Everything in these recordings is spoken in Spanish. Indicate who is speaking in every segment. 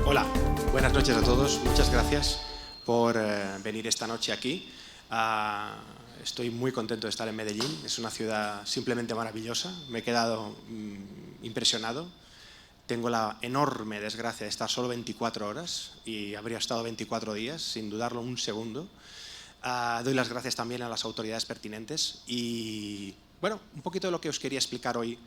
Speaker 1: Hola, buenas noches a todos. Muchas gracias por venir esta noche aquí. Estoy muy contento de estar en Medellín. Es una ciudad simplemente maravillosa. Me he quedado impresionado. Tengo la enorme desgracia de estar solo 24 horas y habría estado 24 días, sin dudarlo un segundo. Doy las gracias también a las autoridades pertinentes y, bueno, un poquito de lo que os quería explicar hoy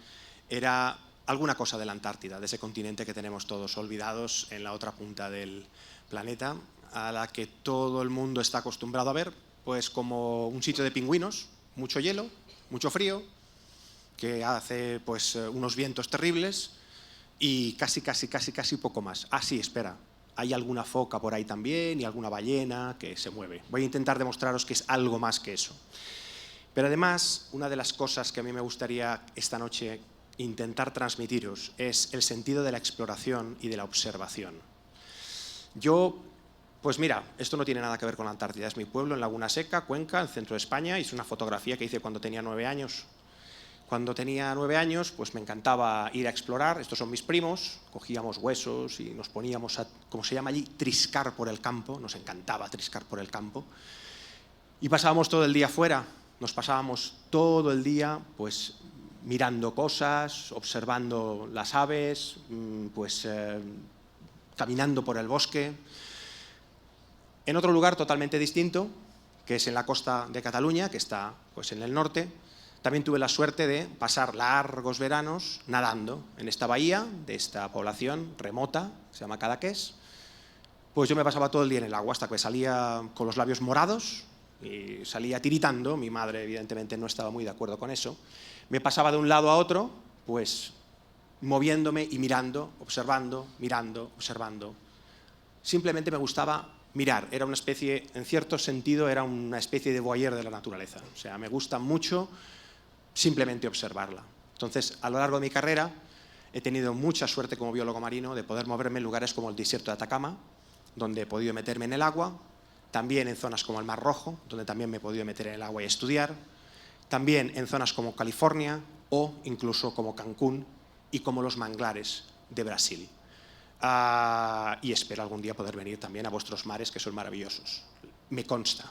Speaker 1: era alguna cosa de la Antártida, de ese continente que tenemos todos olvidados en la otra punta del planeta, a la que todo el mundo está acostumbrado a ver, pues como un sitio de pingüinos, mucho hielo, mucho frío, que hace pues unos vientos terribles y casi poco más. Ah, sí, espera, hay alguna foca por ahí también y alguna ballena que se mueve. Voy a intentar demostraros que es algo más que eso. Pero además, una de las cosas que a mí me gustaría esta noche intentar transmitiros es el sentido de la exploración y de la observación. Yo, pues mira, esto no tiene nada que ver con la Antártida, es mi pueblo en Laguna Seca, Cuenca, en el centro de España, y es una fotografía que hice cuando tenía 9 años. Cuando tenía 9 años, pues me encantaba ir a explorar, estos son mis primos, cogíamos huesos y nos poníamos a, como se llama allí, triscar por el campo, nos encantaba triscar por el campo, y pasábamos todo el día fuera, nos pasábamos todo el día, pues mirando cosas, observando las aves, pues caminando por el bosque. En otro lugar totalmente distinto, que es en la costa de Cataluña, que está pues en el norte, también tuve la suerte de pasar largos veranos nadando en esta bahía de esta población remota, que se llama Cadaqués. Pues yo me pasaba todo el día en el agua hasta que salía con los labios morados y salía tiritando. Mi madre evidentemente no estaba muy de acuerdo con eso. Me pasaba de un lado a otro, pues moviéndome y mirando, observando, mirando, observando. Simplemente me gustaba mirar, era una especie, en cierto sentido, era una especie de voyeur de la naturaleza. O sea, me gusta mucho simplemente observarla. Entonces, a lo largo de mi carrera, he tenido mucha suerte como biólogo marino de poder moverme en lugares como el desierto de Atacama, donde he podido meterme en el agua, también en zonas como el Mar Rojo, donde también me he podido meter en el agua y estudiar, también en zonas como California o incluso como Cancún y como los manglares de Brasil. Y espero algún día poder venir también a vuestros mares, que son maravillosos. Me consta.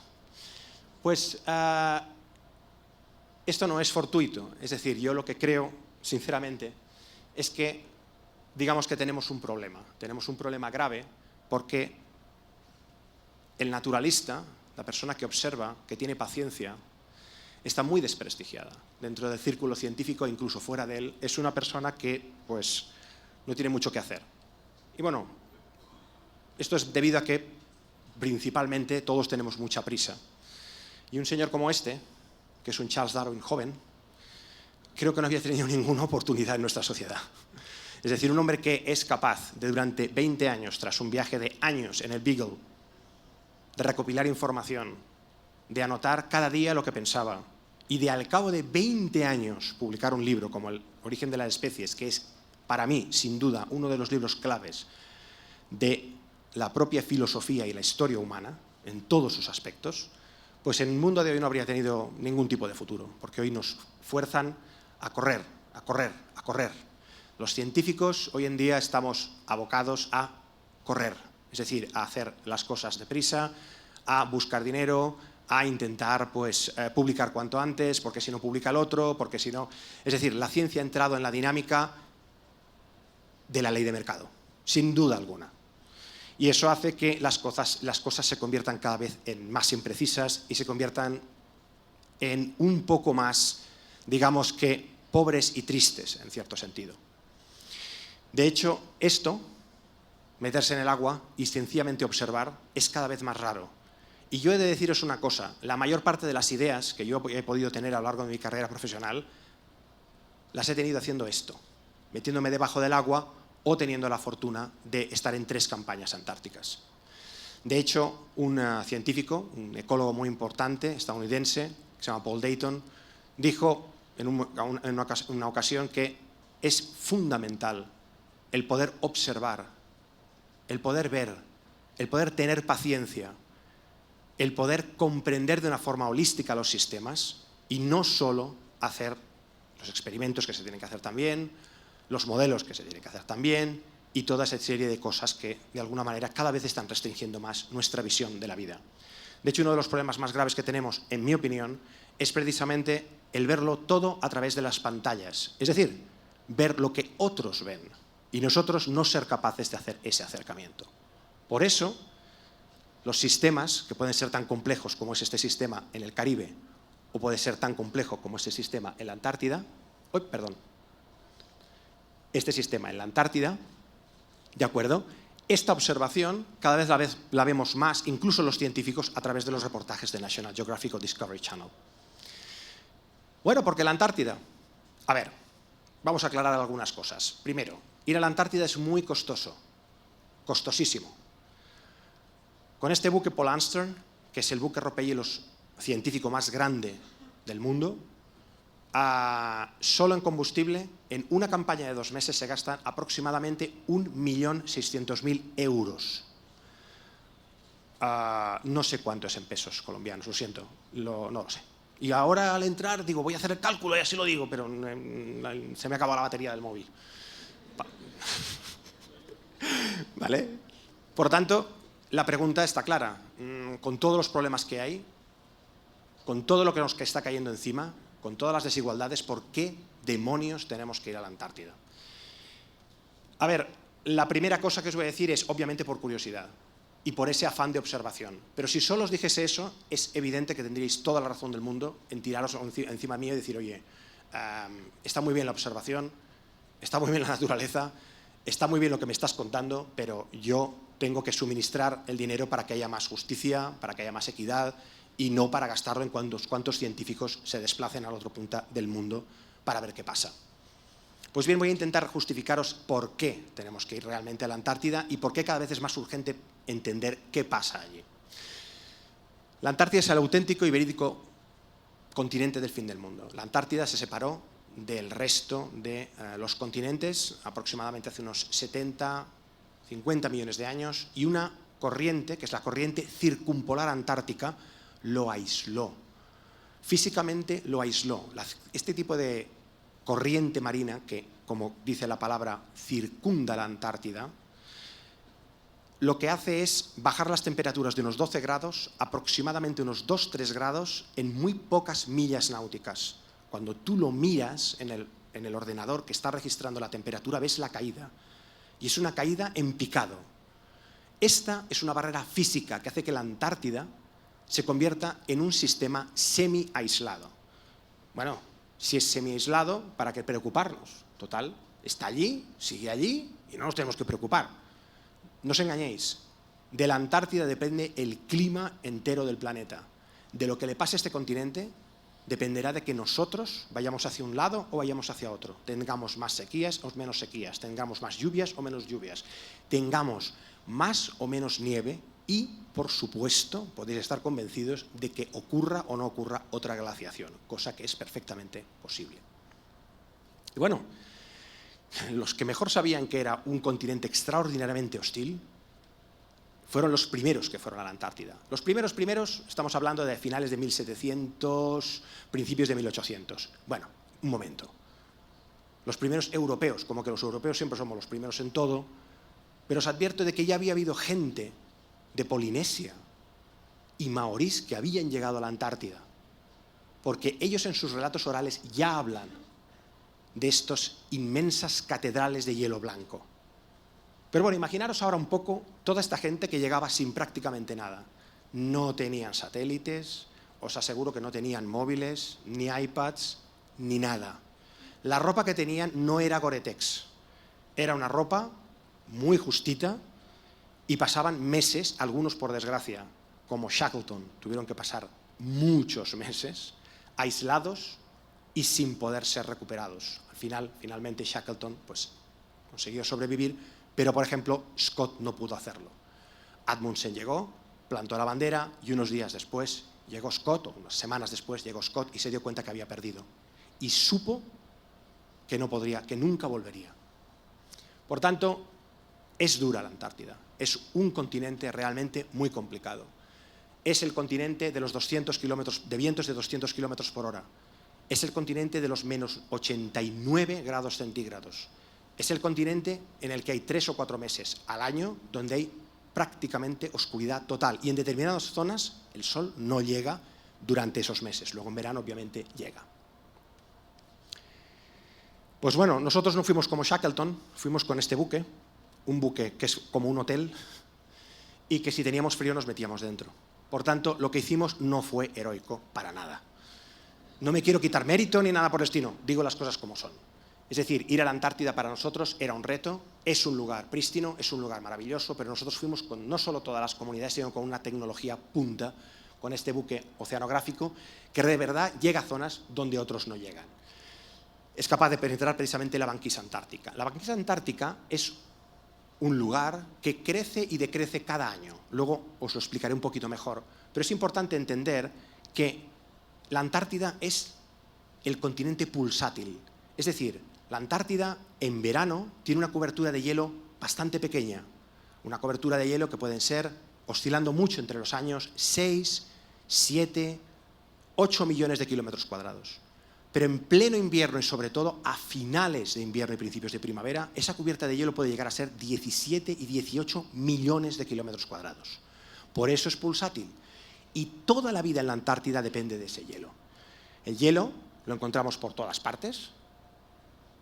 Speaker 1: Pues esto no es fortuito. Es decir, yo lo que creo, sinceramente, es que digamos que tenemos un problema. Tenemos un problema grave porque el naturalista, la persona que observa, que tiene paciencia, está muy desprestigiada dentro del círculo científico, incluso fuera de él. Es una persona que pues, no tiene mucho que hacer. Y bueno, esto es debido a que principalmente todos tenemos mucha prisa. Y un señor como este, que es un Charles Darwin joven, creo que no había tenido ninguna oportunidad en nuestra sociedad. Es decir, un hombre que es capaz de durante 20 años, tras un viaje de años en el Beagle, de recopilar información, de anotar cada día lo que pensaba, y de al cabo de 20 años publicar un libro como El origen de las especies, que es para mí, sin duda, uno de los libros claves de la propia filosofía y la historia humana, en todos sus aspectos, pues en el mundo de hoy no habría tenido ningún tipo de futuro, porque hoy nos fuerzan a correr, a correr, a correr. Los científicos hoy en día estamos abocados a correr, es decir, a hacer las cosas deprisa, a buscar dinero, a intentar pues, publicar cuanto antes, porque si no publica el otro, porque si no... Es decir, la ciencia ha entrado en la dinámica de la ley de mercado, sin duda alguna. Y eso hace que las cosas se conviertan cada vez en más imprecisas y se conviertan en un poco más, digamos que, pobres y tristes, en cierto sentido. De hecho, esto, meterse en el agua y sencillamente observar, es cada vez más raro. Y yo he de deciros una cosa, la mayor parte de las ideas que yo he podido tener a lo largo de mi carrera profesional, las he tenido haciendo esto, metiéndome debajo del agua o teniendo la fortuna de estar en 3 campañas antárticas. De hecho, un científico, un ecólogo muy importante, estadounidense, que se llama Paul Dayton, dijo en una ocasión que es fundamental el poder observar, el poder ver, el poder tener paciencia, el poder comprender de una forma holística los sistemas y no solo hacer los experimentos que se tienen que hacer también, los modelos que se tienen que hacer también y toda esa serie de cosas que de alguna manera cada vez están restringiendo más nuestra visión de la vida. De hecho, uno de los problemas más graves que tenemos, en mi opinión, es precisamente el verlo todo a través de las pantallas. Es decir, ver lo que otros ven y nosotros no ser capaces de hacer ese acercamiento. Por eso, los sistemas, que pueden ser tan complejos como es este sistema en el Caribe, o puede ser tan complejo como este sistema en la Antártida, este sistema en la Antártida, ¿de acuerdo? Esta observación cada vez la vemos más, incluso los científicos, a través de los reportajes de National Geographic o Discovery Channel. Bueno, ¿por qué la Antártida? A ver, vamos a aclarar algunas cosas. Primero, ir a la Antártida es muy costoso, costosísimo. Con este buque Paul Armstrong, que es el buque rompehielos científico más grande del mundo, solo en combustible, en una campaña de 2 meses se gastan aproximadamente 1.600.000 euros. No sé cuánto es en pesos colombianos, lo siento, no lo sé. Y ahora al entrar digo, voy a hacer el cálculo y así lo digo, pero se me acaba la batería del móvil. ¿Vale? Por tanto, la pregunta está clara. Con todos los problemas que hay, con todo lo que nos está cayendo encima, con todas las desigualdades, ¿por qué demonios tenemos que ir a la Antártida? A ver, la primera cosa que os voy a decir es obviamente por curiosidad y por ese afán de observación. Pero si solo os dijese eso, es evidente que tendríais toda la razón del mundo en tiraros encima mío y decir, oye, está muy bien la observación, está muy bien la naturaleza, está muy bien lo que me estás contando, pero yo tengo que suministrar el dinero para que haya más justicia, para que haya más equidad y no para gastarlo en cuantos científicos se desplacen a la otra punta del mundo para ver qué pasa. Pues bien, voy a intentar justificaros por qué tenemos que ir realmente a la Antártida y por qué cada vez es más urgente entender qué pasa allí. La Antártida es el auténtico y verídico continente del fin del mundo. La Antártida se separó del resto de los continentes aproximadamente hace unos 70, 50 millones de años y una corriente, que es la corriente circumpolar antártica, lo aisló. Físicamente lo aisló. Este tipo de corriente marina que, como dice la palabra, circunda la Antártida, lo que hace es bajar las temperaturas de unos 12 grados, aproximadamente unos 2-3 grados, en muy pocas millas náuticas. Cuando tú lo miras en el ordenador que está registrando la temperatura, ves la caída. Y es una caída en picado. Esta es una barrera física que hace que la Antártida se convierta en un sistema semi-aislado. Bueno, si es semi-aislado, ¿para qué preocuparnos? Total, está allí, sigue allí y no nos tenemos que preocupar. No os engañéis, de la Antártida depende el clima entero del planeta. De lo que le pase a este continente dependerá de que nosotros vayamos hacia un lado o vayamos hacia otro. Tengamos más sequías o menos sequías, tengamos más lluvias o menos lluvias, tengamos más o menos nieve y, por supuesto, podéis estar convencidos de que ocurra o no ocurra otra glaciación, cosa que es perfectamente posible. Y bueno, los que mejor sabían que era un continente extraordinariamente hostil fueron los primeros que fueron a la Antártida. Los primeros, estamos hablando de finales de 1700, principios de 1800. Bueno, un momento. Los primeros europeos, como que los europeos siempre somos los primeros en todo, pero os advierto de que ya había habido gente de Polinesia y maorís que habían llegado a la Antártida, porque ellos en sus relatos orales ya hablan de estas inmensas catedrales de hielo blanco. Pero bueno, imaginaros ahora un poco toda esta gente que llegaba sin prácticamente nada. No tenían satélites, os aseguro que no tenían móviles, ni iPads, ni nada. La ropa que tenían no era Gore-Tex, Era una ropa muy justita y pasaban meses, algunos por desgracia, como Shackleton, tuvieron que pasar muchos meses aislados y sin poder ser recuperados. Finalmente Shackleton pues, consiguió sobrevivir, pero por ejemplo Scott no pudo hacerlo. Amundsen llegó, plantó la bandera y unos días después llegó Scott, o unas semanas después llegó Scott y se dio cuenta que había perdido. Y supo que no podría, que nunca volvería. Por tanto, es dura la Antártida. Es un continente realmente muy complicado. Es el continente de los 200 kilómetros, de vientos de 200 kilómetros por hora. Es el continente de los menos 89 grados centígrados. Es el continente en el que hay 3 o 4 meses al año donde hay prácticamente oscuridad total. Y en determinadas zonas el sol no llega durante esos meses. Luego en verano obviamente llega. Pues bueno, nosotros no fuimos como Shackleton, fuimos con este buque, un buque que es como un hotel y que si teníamos frío nos metíamos dentro. Por tanto, lo que hicimos no fue heroico para nada. No me quiero quitar mérito ni nada por el estilo, digo las cosas como son. Es decir, ir a la Antártida para nosotros era un reto, es un lugar prístino, es un lugar maravilloso, pero nosotros fuimos con no solo todas las comunidades, sino con una tecnología punta, con este buque oceanográfico, que de verdad llega a zonas donde otros no llegan. Es capaz de penetrar precisamente la banquisa antártica. La banquisa antártica es un lugar que crece y decrece cada año. Luego os lo explicaré un poquito mejor, pero es importante entender que la Antártida es el continente pulsátil. Es decir, la Antártida en verano tiene una cobertura de hielo bastante pequeña. Una cobertura de hielo que pueden ser, oscilando mucho entre los años, 6, 7, 8 millones de kilómetros cuadrados. Pero en pleno invierno y sobre todo a finales de invierno y principios de primavera, esa cubierta de hielo puede llegar a ser 17 y 18 millones de kilómetros cuadrados. Por eso es pulsátil. Y toda la vida en la Antártida depende de ese hielo. El hielo lo encontramos por todas partes.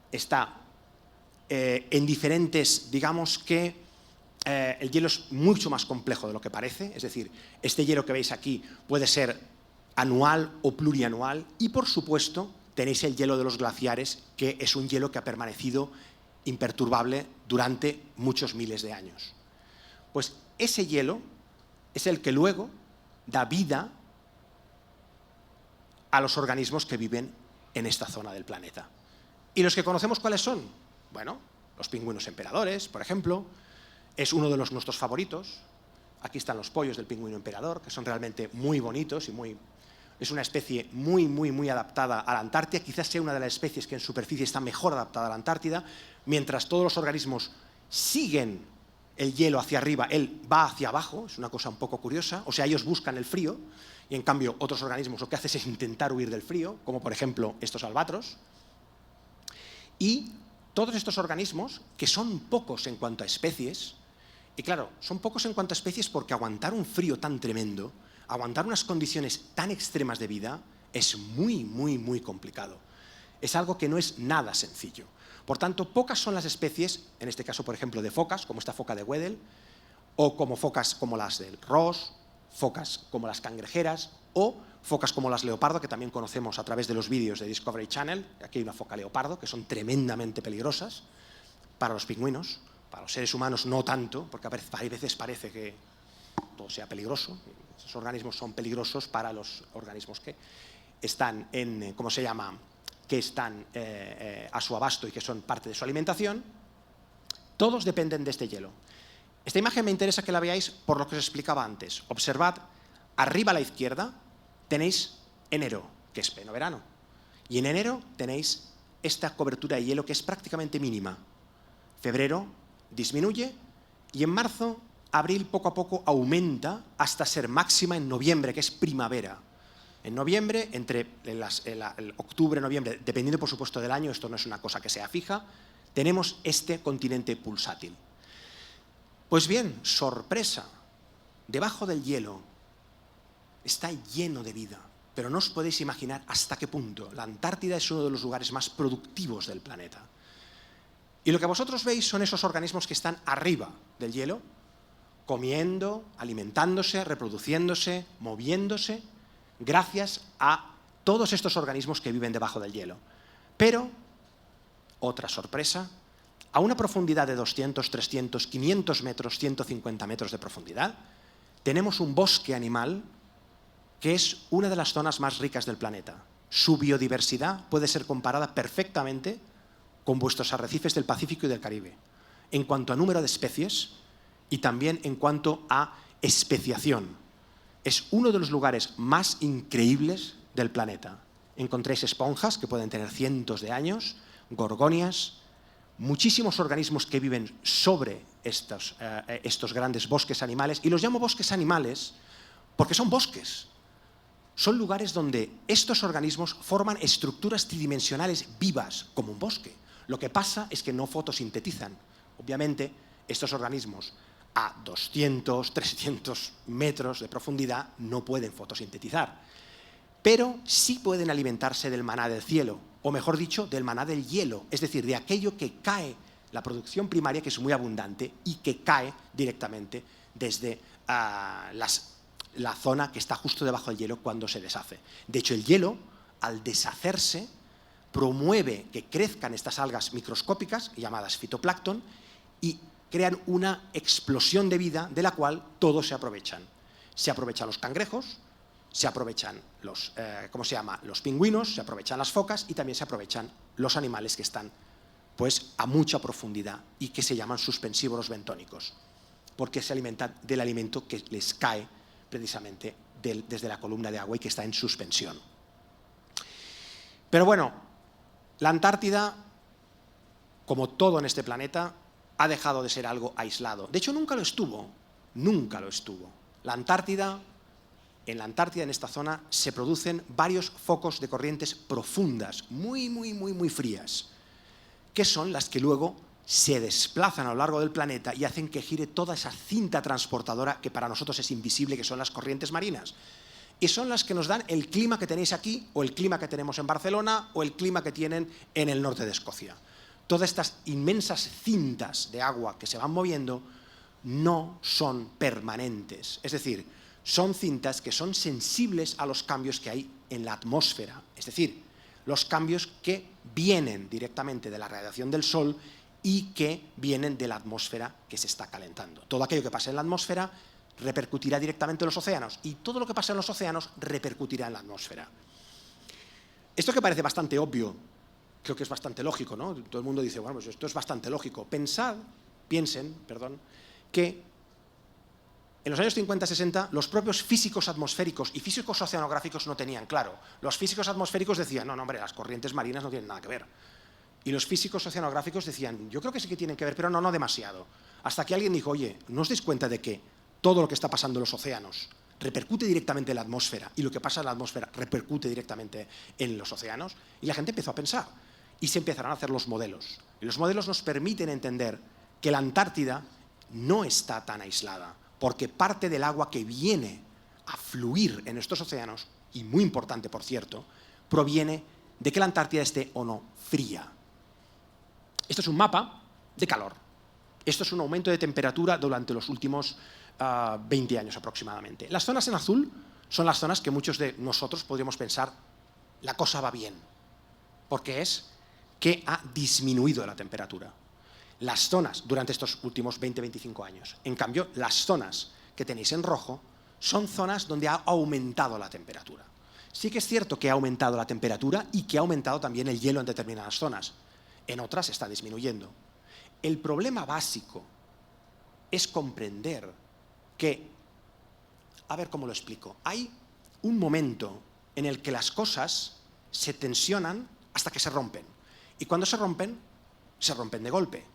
Speaker 1: Está en diferentes, digamos que el hielo es mucho más complejo de lo que parece. Es decir, este hielo que veis aquí puede ser anual o plurianual y, por supuesto, tenéis el hielo de los glaciares, que es un hielo que ha permanecido imperturbable durante muchos miles de años. Pues ese hielo es el que luego da vida a los organismos que viven en esta zona del planeta. ¿Y los que conocemos cuáles son? Bueno, los pingüinos emperadores, por ejemplo, es uno de nuestros favoritos. Aquí están los pollos del pingüino emperador, que son realmente muy bonitos y es una especie muy adaptada a la Antártida. Quizás sea una de las especies que en superficie está mejor adaptada a la Antártida. Mientras todos los organismos siguen el hielo hacia arriba, él va hacia abajo. Es una cosa un poco curiosa. O sea, ellos buscan el frío y en cambio otros organismos lo que hacen es intentar huir del frío, como por ejemplo estos albatros. Y todos estos organismos, que son pocos en cuanto a especies, y claro, son pocos en cuanto a especies porque aguantar un frío tan tremendo, aguantar unas condiciones tan extremas de vida es muy complicado. Es algo que no es nada sencillo. Por tanto, pocas son las especies, en este caso, por ejemplo, de focas, como esta foca de Weddell, o como focas como las del Ross, focas como las cangrejeras, o focas como las leopardo, que también conocemos a través de los vídeos de Discovery Channel. Aquí hay una foca leopardo, que son tremendamente peligrosas para los pingüinos, para los seres humanos no tanto, porque a veces parece que todo sea peligroso. Esos organismos son peligrosos para los organismos que están en, ¿cómo se llama?, que están a su abasto y que son parte de su alimentación. Todos dependen de este hielo. Esta imagen me interesa que la veáis por lo que os explicaba antes. Observad, arriba a la izquierda tenéis enero, que es pleno verano. Y en enero tenéis esta cobertura de hielo que es prácticamente mínima. Febrero disminuye y en marzo, abril poco a poco aumenta hasta ser máxima en noviembre, que es primavera. En noviembre, entre el octubre y noviembre, dependiendo por supuesto del año, esto no es una cosa que sea fija, tenemos este continente pulsátil. Pues bien, sorpresa, debajo del hielo está lleno de vida, pero no os podéis imaginar hasta qué punto. La Antártida es uno de los lugares más productivos del planeta. Y lo que vosotros veis son esos organismos que están arriba del hielo, comiendo, alimentándose, reproduciéndose, moviéndose, gracias a todos estos organismos que viven debajo del hielo. Pero, otra sorpresa, a una profundidad de 200, 300, 500 metros, 150 metros de profundidad, tenemos un bosque animal que es una de las zonas más ricas del planeta. Su biodiversidad puede ser comparada perfectamente con vuestros arrecifes del Pacífico y del Caribe, en cuanto a número de especies y también en cuanto a especiación. Es uno de los lugares más increíbles del planeta. Encontréis esponjas que pueden tener cientos de años, gorgonias, muchísimos organismos que viven sobre estos grandes bosques animales, y los llamo bosques animales porque son bosques. Son lugares donde estos organismos forman estructuras tridimensionales vivas, como un bosque. Lo que pasa es que no fotosintetizan. Obviamente, estos organismos a 200, 300 metros de profundidad no pueden fotosintetizar, pero sí pueden alimentarse del maná del cielo, o mejor dicho, del maná del hielo, es decir, de aquello que cae, la producción primaria, que es muy abundante y que cae directamente desde la zona que está justo debajo del hielo cuando se deshace. De hecho, el hielo, al deshacerse, promueve que crezcan estas algas microscópicas, llamadas fitoplancton, y crean una explosión de vida de la cual todos se aprovechan. Se aprovechan los cangrejos, se aprovechan los pingüinos, se aprovechan las focas y también se aprovechan los animales que están pues, a mucha profundidad y que se llaman suspensívoros bentónicos, porque se alimentan del alimento que les cae precisamente desde la columna de agua y que está en suspensión. Pero bueno, la Antártida, como todo en este planeta, ha dejado de ser algo aislado. De hecho, nunca lo estuvo. Nunca lo estuvo. En la Antártida, en esta zona, se producen varios focos de corrientes profundas, muy frías, que son las que luego se desplazan a lo largo del planeta y hacen que gire toda esa cinta transportadora que para nosotros es invisible, que son las corrientes marinas. Y son las que nos dan el clima que tenéis aquí, o el clima que tenemos en Barcelona, o el clima que tienen en el norte de Escocia. Todas estas inmensas cintas de agua que se van moviendo no son permanentes. Es decir, son cintas que son sensibles a los cambios que hay en la atmósfera. Es decir, los cambios que vienen directamente de la radiación del Sol y que vienen de la atmósfera que se está calentando. Todo aquello que pasa en la atmósfera repercutirá directamente en los océanos y todo lo que pasa en los océanos repercutirá en la atmósfera. Esto que parece bastante obvio, creo que es bastante lógico, ¿no? Todo el mundo dice, bueno, pues esto es bastante lógico. Piensen, que en los años 50-60 los propios físicos atmosféricos y físicos oceanográficos no tenían claro. Los físicos atmosféricos decían, no, hombre, las corrientes marinas no tienen nada que ver. Y los físicos oceanográficos decían, yo creo que sí que tienen que ver, pero no demasiado. Hasta que alguien dijo, oye, ¿no os dais cuenta de que todo lo que está pasando en los océanos repercute directamente en la atmósfera y lo que pasa en la atmósfera repercute directamente en los océanos? Y la gente empezó a pensar y se empezaron a hacer los modelos. Y los modelos nos permiten entender que la Antártida no está tan aislada, porque parte del agua que viene a fluir en estos océanos, y muy importante por cierto, proviene de que la Antártida esté o no fría. Esto es un mapa de calor. Esto es un aumento de temperatura durante los últimos 20 años aproximadamente. Las zonas en azul son las zonas que muchos de nosotros podríamos pensar la cosa va bien, porque es que ha disminuido la temperatura. Las zonas durante estos últimos 20-25 años. En cambio, las zonas que tenéis en rojo son zonas donde ha aumentado la temperatura. Sí que es cierto que ha aumentado la temperatura y que ha aumentado también el hielo en determinadas zonas. En otras está disminuyendo. El problema básico es comprender que, a ver cómo lo explico, hay un momento en el que las cosas se tensionan hasta que se rompen. Y cuando se rompen de golpe.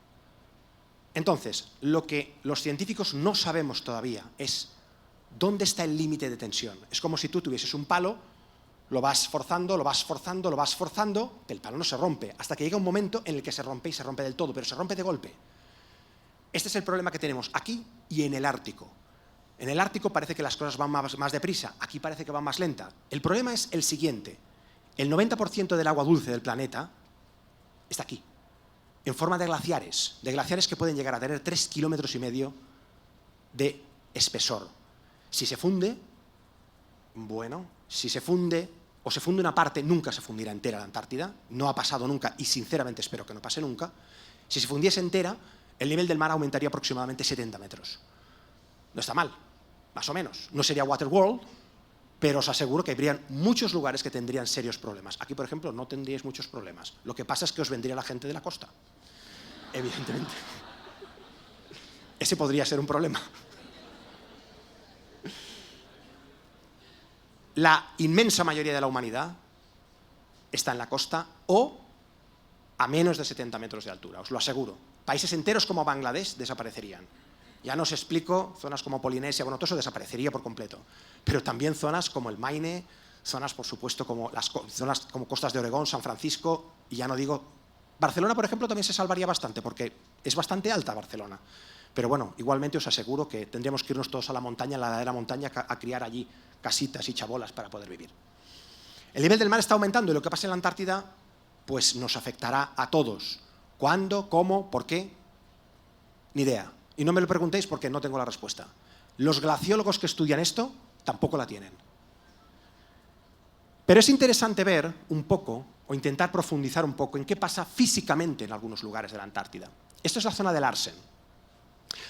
Speaker 1: Entonces, lo que los científicos no sabemos todavía es dónde está el límite de tensión. Es como si tú tuvieses un palo, lo vas forzando, el palo no se rompe, hasta que llega un momento en el que se rompe y se rompe del todo, pero se rompe de golpe. Este es el problema que tenemos aquí y en el Ártico. En el Ártico parece que las cosas van más deprisa, aquí parece que van más lenta. El problema es el siguiente: el 90% del agua dulce del planeta está aquí, en forma de glaciares que pueden llegar a tener 3,5 kilómetros de espesor. Si se funde, bueno, si se funde o se funde una parte, nunca se fundirá entera la Antártida, no ha pasado nunca y sinceramente espero que no pase nunca. Si se fundiese entera, el nivel del mar aumentaría aproximadamente 70 metros. No está mal, más o menos. No sería Waterworld, pero os aseguro que habrían muchos lugares que tendrían serios problemas. Aquí, por ejemplo, no tendríais muchos problemas. Lo que pasa es que os vendría la gente de la costa, evidentemente. Ese podría ser un problema. La inmensa mayoría de la humanidad está en la costa o a menos de 70 metros de altura, os lo aseguro. Países enteros como Bangladesh desaparecerían. Ya no os explico, zonas como Polinesia, bueno, todo eso desaparecería por completo. Pero también zonas como el Maine, zonas, por supuesto, como las zonas como costas de Oregón, San Francisco, y ya no digo... Barcelona, por ejemplo, también se salvaría bastante, porque es bastante alta Barcelona. Pero bueno, igualmente os aseguro que tendríamos que irnos todos a la montaña, a la ladera montaña, a criar allí casitas y chabolas para poder vivir. El nivel del mar está aumentando y lo que pasa en la Antártida pues nos afectará a todos. ¿Cuándo? ¿Cómo? ¿Por qué? Ni idea. Y no me lo preguntéis porque no tengo la respuesta. Los glaciólogos que estudian esto tampoco la tienen. Pero es interesante ver un poco, o intentar profundizar un poco, en qué pasa físicamente en algunos lugares de la Antártida. Esto es la zona de Larsen.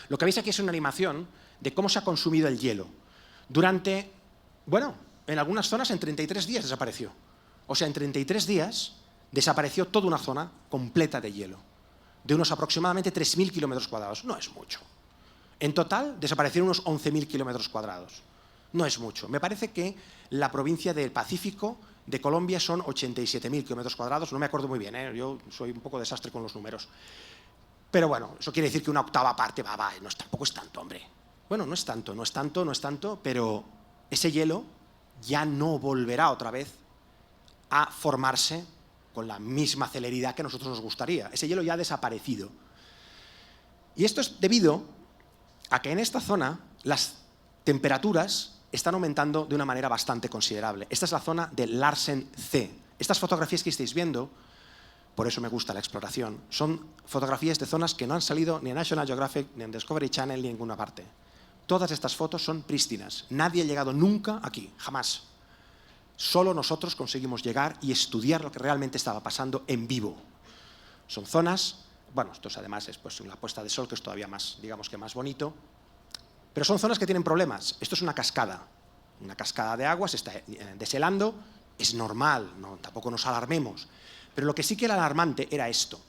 Speaker 1: Lo que veis aquí es una animación de cómo se ha consumido el hielo. Durante, bueno, en algunas zonas en 33 días desapareció. O sea, en 33 días desapareció toda una zona completa de hielo, de unos aproximadamente 3.000 kilómetros cuadrados. No es mucho. En total desaparecieron unos 11.000 kilómetros cuadrados. No es mucho. Me parece que la provincia del Pacífico de Colombia son 87.000 kilómetros cuadrados. No me acuerdo muy bien, yo soy un poco desastre con los números. Pero bueno, eso quiere decir que una octava parte no, tampoco es tanto, hombre. Bueno, no es tanto, pero ese hielo ya no volverá otra vez a formarse con la misma celeridad que a nosotros nos gustaría. Ese hielo ya ha desaparecido. Y esto es debido a que en esta zona las temperaturas están aumentando de una manera bastante considerable. Esta es la zona de Larsen C. Estas fotografías que estáis viendo, por eso me gusta la exploración, son fotografías de zonas que no han salido ni en National Geographic, ni en Discovery Channel, ni en ninguna parte. Todas estas fotos son prístinas. Nadie ha llegado nunca aquí, jamás. Solo nosotros conseguimos llegar y estudiar lo que realmente estaba pasando en vivo. Son zonas, bueno, esto además es pues la puesta de sol, que es todavía más, digamos que más bonito, pero son zonas que tienen problemas. Esto es una cascada de agua, se está deshelando, es normal, tampoco nos alarmemos. Pero lo que sí que era alarmante era esto.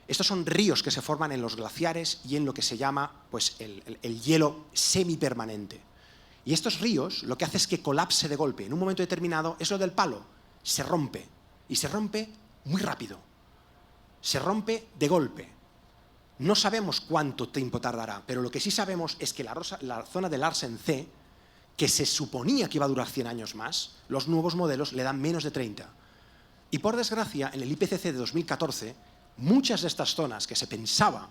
Speaker 1: Estos son ríos que se forman en los glaciares y en lo que se llama pues, el hielo semipermanente. Y estos ríos lo que hace es que colapse de golpe. En un momento determinado es lo del palo, se rompe. Y se rompe muy rápido. Se rompe de golpe. No sabemos cuánto tiempo tardará, pero lo que sí sabemos es que la zona de Larsen C, que se suponía que iba a durar 100 años más, los nuevos modelos le dan menos de 30. Y por desgracia, en el IPCC de 2014, muchas de estas zonas que se pensaba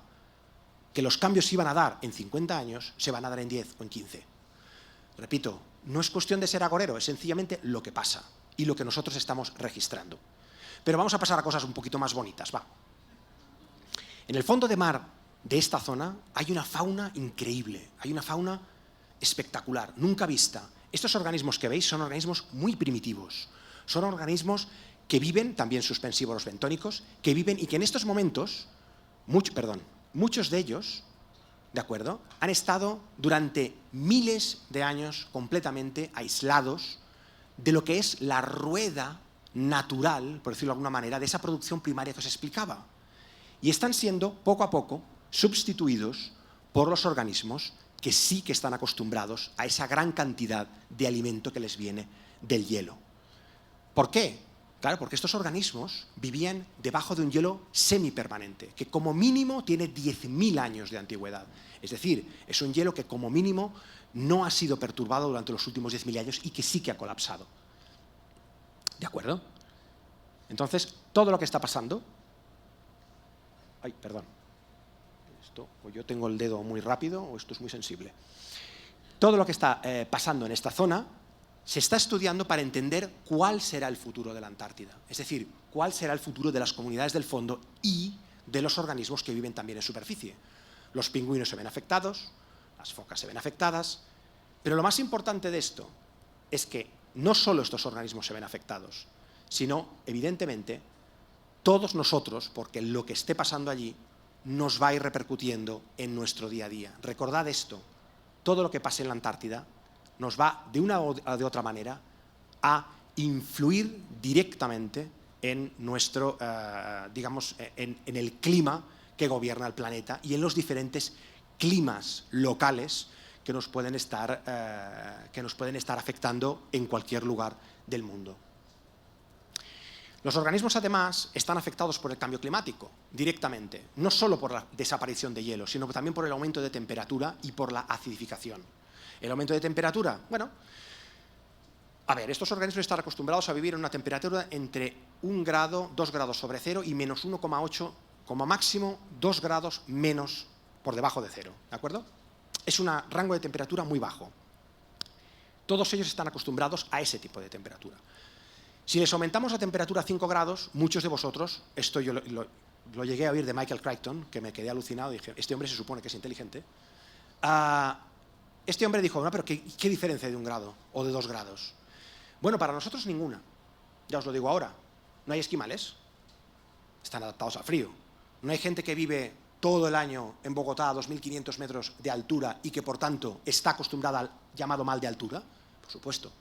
Speaker 1: que los cambios se iban a dar en 50 años, se van a dar en 10 o en 15. Repito, no es cuestión de ser agorero, es sencillamente lo que pasa y lo que nosotros estamos registrando. Pero vamos a pasar a cosas un poquito más bonitas, va. En el fondo de mar de esta zona hay una fauna increíble, hay una fauna espectacular, nunca vista. Estos organismos que veis son organismos muy primitivos, son organismos que viven, también suspensívoros bentónicos, que viven y que en estos momentos, muchos de ellos, ¿de acuerdo?, han estado durante miles de años completamente aislados de lo que es la rueda natural, por decirlo de alguna manera, de esa producción primaria que os explicaba. Y están siendo, poco a poco, sustituidos por los organismos que sí que están acostumbrados a esa gran cantidad de alimento que les viene del hielo. ¿Por qué? Claro, porque estos organismos vivían debajo de un hielo semipermanente, que como mínimo tiene 10.000 años de antigüedad. Es decir, es un hielo que como mínimo no ha sido perturbado durante los últimos 10.000 años y que sí que ha colapsado. ¿De acuerdo? Entonces, todo lo que está pasando... Ay, perdón. Esto, o yo tengo el dedo muy rápido o esto es muy sensible. Todo lo que está pasando en esta zona se está estudiando para entender cuál será el futuro de la Antártida. Es decir, cuál será el futuro de las comunidades del fondo y de los organismos que viven también en superficie. Los pingüinos se ven afectados, las focas se ven afectadas, pero lo más importante de esto es que no solo estos organismos se ven afectados, sino, evidentemente, todos nosotros, porque lo que esté pasando allí nos va a ir repercutiendo en nuestro día a día. Recordad esto, todo lo que pase en la Antártida nos va de una o de otra manera a influir directamente en nuestro, digamos, en el clima que gobierna el planeta y en los diferentes climas locales que nos pueden estar afectando en cualquier lugar del mundo. Los organismos, además, están afectados por el cambio climático directamente, no solo por la desaparición de hielo, sino también por el aumento de temperatura y por la acidificación. El aumento de temperatura, bueno, a ver, estos organismos están acostumbrados a vivir en una temperatura entre 1 grado, 2 grados sobre cero y menos 1,8, como máximo 2 grados menos por debajo de cero, ¿de acuerdo? Es un rango de temperatura muy bajo. Todos ellos están acostumbrados a ese tipo de temperatura. Si les aumentamos la temperatura a 5 grados, muchos de vosotros, esto yo lo llegué a oír de Michael Crichton, que me quedé alucinado y dije, este hombre se supone que es inteligente. Este hombre dijo, no, pero ¿qué diferencia hay de 1 grado o de 2 grados? Bueno, para nosotros ninguna. Ya os lo digo ahora. No hay esquimales. Están adaptados al frío. No hay gente que vive todo el año en Bogotá a 2.500 metros de altura y que, por tanto, está acostumbrada al llamado mal de altura. Por supuesto.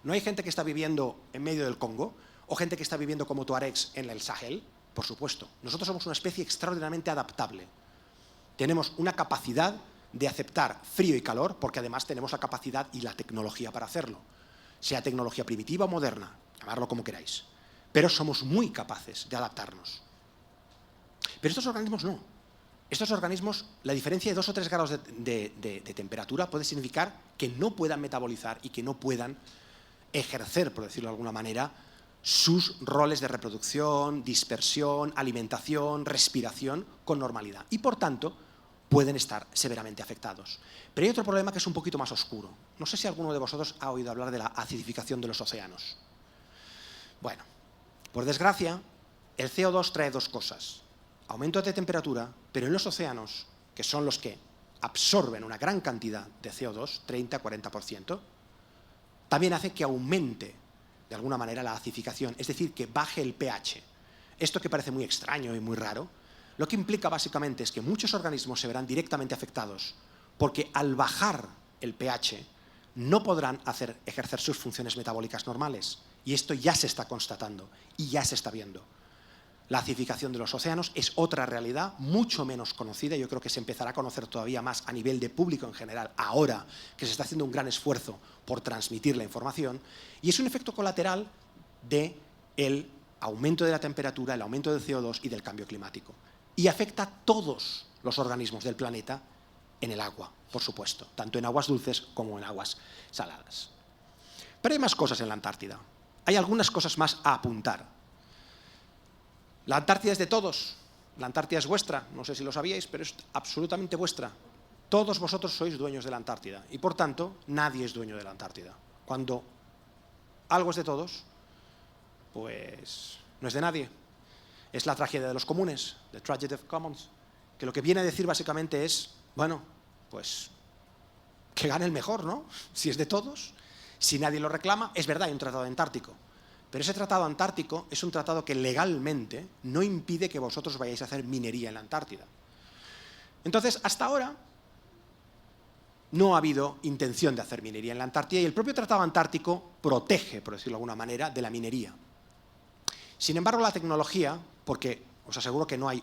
Speaker 1: No hay gente que está viviendo en medio del Congo o gente que está viviendo como tuaregs en el Sahel. Por supuesto. Nosotros somos una especie extraordinariamente adaptable. Tenemos una capacidad de aceptar frío y calor porque además tenemos la capacidad y la tecnología para hacerlo. Sea tecnología primitiva o moderna, llamarlo como queráis. Pero somos muy capaces de adaptarnos. Pero estos organismos no. Estos organismos, la diferencia de 2 o 3 grados de temperatura puede significar que no puedan metabolizar y que no puedan ejercer, por decirlo de alguna manera, sus roles de reproducción, dispersión, alimentación, respiración con normalidad. Y por tanto, pueden estar severamente afectados. Pero hay otro problema que es un poquito más oscuro. No sé si alguno de vosotros ha oído hablar de la acidificación de los océanos. Bueno, por desgracia, el CO2 trae 2 cosas. Aumento de temperatura, pero en los océanos, que son los que absorben una gran cantidad de CO2, 30-40%, también hace que aumente de alguna manera la acidificación, es decir, que baje el pH. Esto que parece muy extraño y muy raro, lo que implica básicamente es que muchos organismos se verán directamente afectados porque al bajar el pH no podrán ejercer sus funciones metabólicas normales. Y esto ya se está constatando y ya se está viendo. La acidificación de los océanos es otra realidad mucho menos conocida. Yo creo que se empezará a conocer todavía más a nivel de público en general, ahora que se está haciendo un gran esfuerzo por transmitir la información. Y es un efecto colateral del aumento de la temperatura, el aumento del CO2 y del cambio climático. Y afecta a todos los organismos del planeta en el agua, por supuesto, tanto en aguas dulces como en aguas saladas. Pero hay más cosas en la Antártida. Hay algunas cosas más a apuntar. La Antártida es de todos. La Antártida es vuestra. No sé si lo sabíais, pero es absolutamente vuestra. Todos vosotros sois dueños de la Antártida. Y, por tanto, nadie es dueño de la Antártida. Cuando algo es de todos, pues no es de nadie. Es la tragedia de los comunes, the tragedy of commons, que lo que viene a decir básicamente es, bueno, pues que gane el mejor, ¿no? Si es de todos, si nadie lo reclama, es verdad, hay un tratado antártico. Pero ese tratado antártico es un tratado que legalmente no impide que vosotros vayáis a hacer minería en la Antártida. Entonces, hasta ahora, no ha habido intención de hacer minería en la Antártida y el propio tratado antártico protege, por decirlo de alguna manera, de la minería. Sin embargo, la tecnología, porque os aseguro que no hay,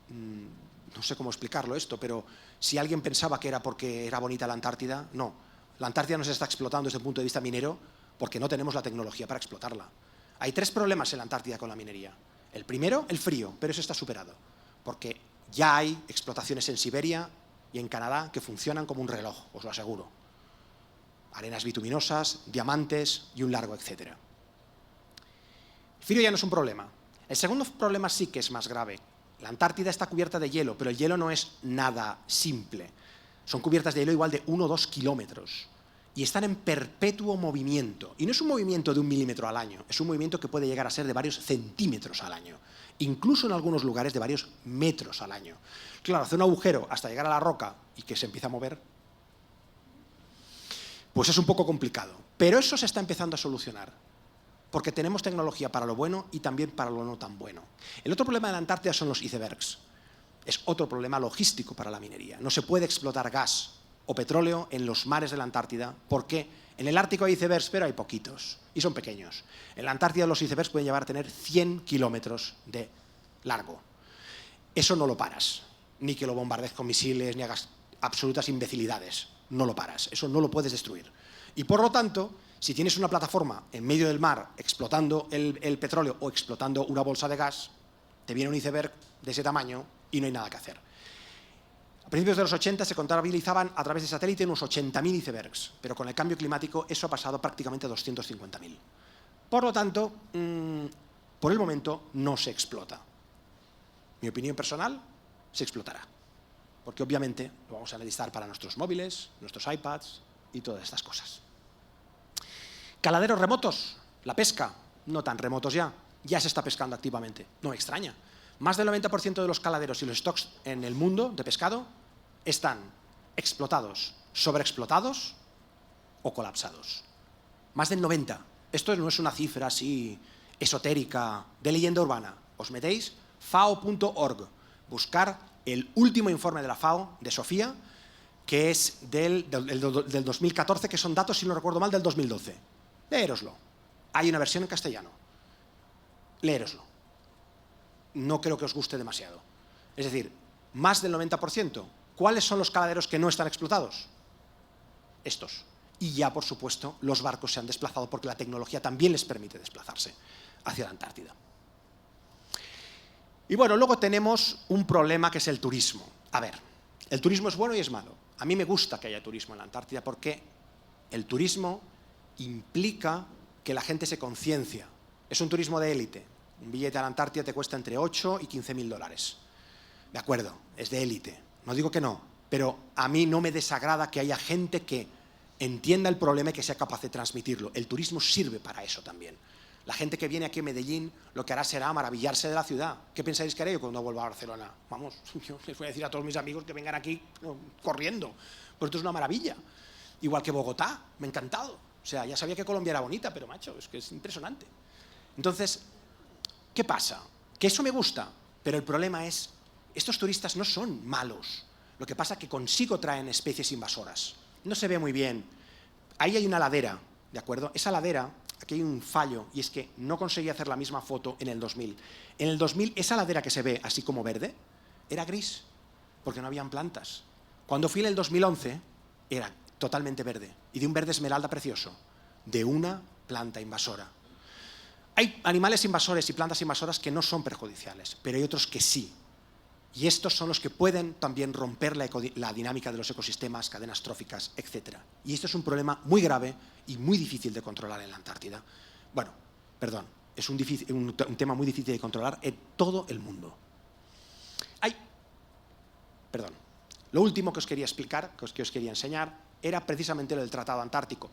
Speaker 1: no sé cómo explicarlo esto, pero si alguien pensaba que era porque era bonita la Antártida, no. La Antártida no se está explotando desde el punto de vista minero porque no tenemos la tecnología para explotarla. Hay 3 problemas en la Antártida con la minería. El primero, el frío, pero eso está superado, porque ya hay explotaciones en Siberia y en Canadá que funcionan como un reloj, os lo aseguro. Arenas bituminosas, diamantes y un largo etcétera. El frío ya no es un problema. El segundo problema sí que es más grave. La Antártida está cubierta de hielo, pero el hielo no es nada simple. Son cubiertas de hielo igual de 1 o 2 kilómetros. Y están en perpetuo movimiento. Y no es un movimiento de 1 milímetro al año, es un movimiento que puede llegar a ser de varios centímetros al año. Incluso en algunos lugares de varios metros al año. Claro, hacer un agujero hasta llegar a la roca y que se empiece a mover, pues es un poco complicado. Pero eso se está empezando a solucionar. Porque tenemos tecnología para lo bueno y también para lo no tan bueno. El otro problema de la Antártida son los icebergs. Es otro problema logístico para la minería. No se puede explotar gas o petróleo en los mares de la Antártida porque en el Ártico hay icebergs, pero hay poquitos y son pequeños. En la Antártida los icebergs pueden llegar a tener 100 kilómetros de largo. Eso no lo paras, ni que lo bombardees con misiles, ni hagas absolutas imbecilidades. No lo paras, eso no lo puedes destruir. Y por lo tanto, si tienes una plataforma en medio del mar explotando el petróleo o explotando una bolsa de gas, te viene un iceberg de ese tamaño y no hay nada que hacer. A principios de los 80 se contabilizaban a través de satélite unos 80.000 icebergs, pero con el cambio climático eso ha pasado prácticamente a 250.000. Por lo tanto, por el momento no se explota. Mi opinión personal, se explotará, porque obviamente lo vamos a necesitar para nuestros móviles, nuestros iPads y todas estas cosas. Caladeros remotos, la pesca, no tan remotos ya se está pescando activamente, no me extraña. Más del 90% de los caladeros y los stocks en el mundo de pescado están explotados, sobreexplotados o colapsados. Más del 90%. Esto no es una cifra así esotérica de leyenda urbana. Os metéis fao.org, buscar el último informe de la FAO, de Sofía, que es del 2014, que son datos, si no recuerdo mal, del 2012. Léeroslo. Hay una versión en castellano. Léeroslo. No creo que os guste demasiado. Es decir, más del 90%. ¿Cuáles son los caladeros que no están explotados? Estos. Y ya, por supuesto, los barcos se han desplazado porque la tecnología también les permite desplazarse hacia la Antártida. Y bueno, luego tenemos un problema que es el turismo. A ver, el turismo es bueno y es malo. A mí me gusta que haya turismo en la Antártida porque el turismo implica que la gente se conciencia. Es un turismo de élite. Un billete a la Antártida te cuesta entre 8 y 15.000 dólares. De acuerdo, es de élite. No digo que no, pero a mí no me desagrada que haya gente que entienda el problema y que sea capaz de transmitirlo. El turismo sirve para eso también. La gente que viene aquí a Medellín lo que hará será maravillarse de la ciudad. ¿Qué pensáis que haré yo cuando vuelva a Barcelona? Vamos, yo les voy a decir a todos mis amigos que vengan aquí corriendo. Pues esto es una maravilla. Igual que Bogotá, me ha encantado. O sea, ya sabía que Colombia era bonita, pero macho, es que es impresionante. Entonces, ¿qué pasa? Que eso me gusta, pero el problema es, estos turistas no son malos. Lo que pasa es que consigo traen especies invasoras. No se ve muy bien. Ahí hay una ladera, ¿de acuerdo? Esa ladera, aquí hay un fallo, y es que no conseguí hacer la misma foto en el 2000. En el 2000, esa ladera que se ve así como verde, era gris, porque no habían plantas. Cuando fui en el 2011, era totalmente verde, y de un verde esmeralda precioso, de una planta invasora. Hay animales invasores y plantas invasoras que no son perjudiciales, pero hay otros que sí. Y estos son los que pueden también romper la dinámica de los ecosistemas, cadenas tróficas, etc. Y esto es un problema muy grave y muy difícil de controlar en la Antártida. Bueno, perdón, es un tema muy difícil de controlar en todo el mundo. Lo último que os quería explicar, que os quería enseñar, era precisamente lo del Tratado Antártico.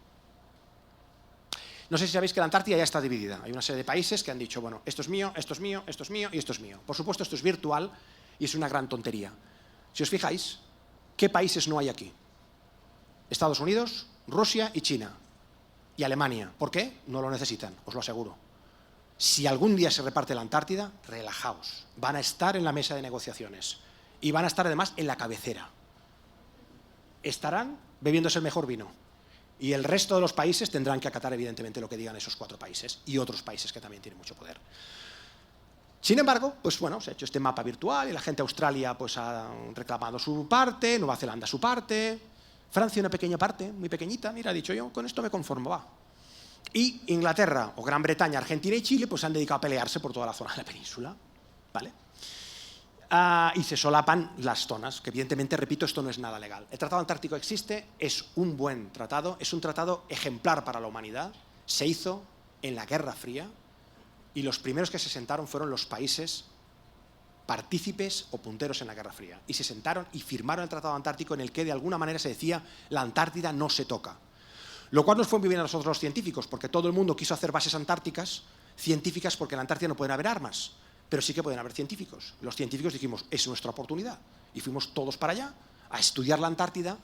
Speaker 1: No sé si sabéis que la Antártida ya está dividida. Hay una serie de países que han dicho, bueno, esto es mío, esto es mío, esto es mío y esto es mío. Por supuesto, esto es virtual y es una gran tontería. Si os fijáis, ¿qué países no hay aquí? Estados Unidos, Rusia y China. Y Alemania. ¿Por qué? No lo necesitan, os lo aseguro. Si algún día se reparte la Antártida, relajaos. Van a estar en la mesa de negociaciones. Y van a estar además en la cabecera. Estarán bebiéndose el mejor vino. Y el resto de los países tendrán que acatar evidentemente lo que digan esos 4 países y otros países que también tienen mucho poder. Sin embargo, pues bueno, se ha hecho este mapa virtual y la gente de Australia pues ha reclamado su parte, Nueva Zelanda su parte, Francia una pequeña parte, muy pequeñita, mira, ha dicho yo, con esto me conformo, va. Y Inglaterra o Gran Bretaña, Argentina y Chile pues se han dedicado a pelearse por toda la zona de la península, ¿vale? Y se solapan las zonas, que evidentemente, repito, esto no es nada legal. El Tratado Antártico existe, es un buen tratado, es un tratado ejemplar para la humanidad, se hizo en la Guerra Fría y los primeros que se sentaron fueron los países partícipes o punteros en la Guerra Fría. Y se sentaron y firmaron el Tratado Antártico en el que de alguna manera se decía la Antártida no se toca. Lo cual nos fue muy bien a nosotros los científicos, porque todo el mundo quiso hacer bases antárticas científicas porque en la Antártida no pueden haber armas. Pero sí que pueden haber científicos. Los científicos dijimos, es nuestra oportunidad. Y fuimos todos para allá a estudiar la Antártida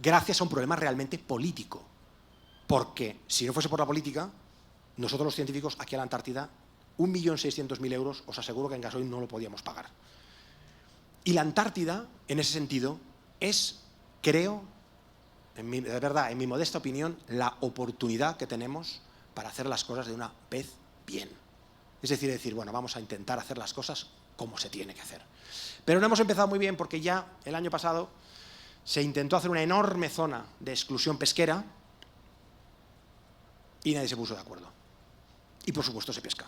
Speaker 1: gracias a un problema realmente político. Porque si no fuese por la política, nosotros los científicos aquí a la Antártida, 1.600.000 euros, os aseguro que en gasoil no lo podíamos pagar. Y la Antártida, en ese sentido, es, creo, de verdad, en mi modesta opinión, la oportunidad que tenemos para hacer las cosas de una vez bien. Es decir, bueno, vamos a intentar hacer las cosas como se tiene que hacer. Pero no hemos empezado muy bien porque ya el año pasado se intentó hacer una enorme zona de exclusión pesquera y nadie se puso de acuerdo. Y por supuesto se pesca.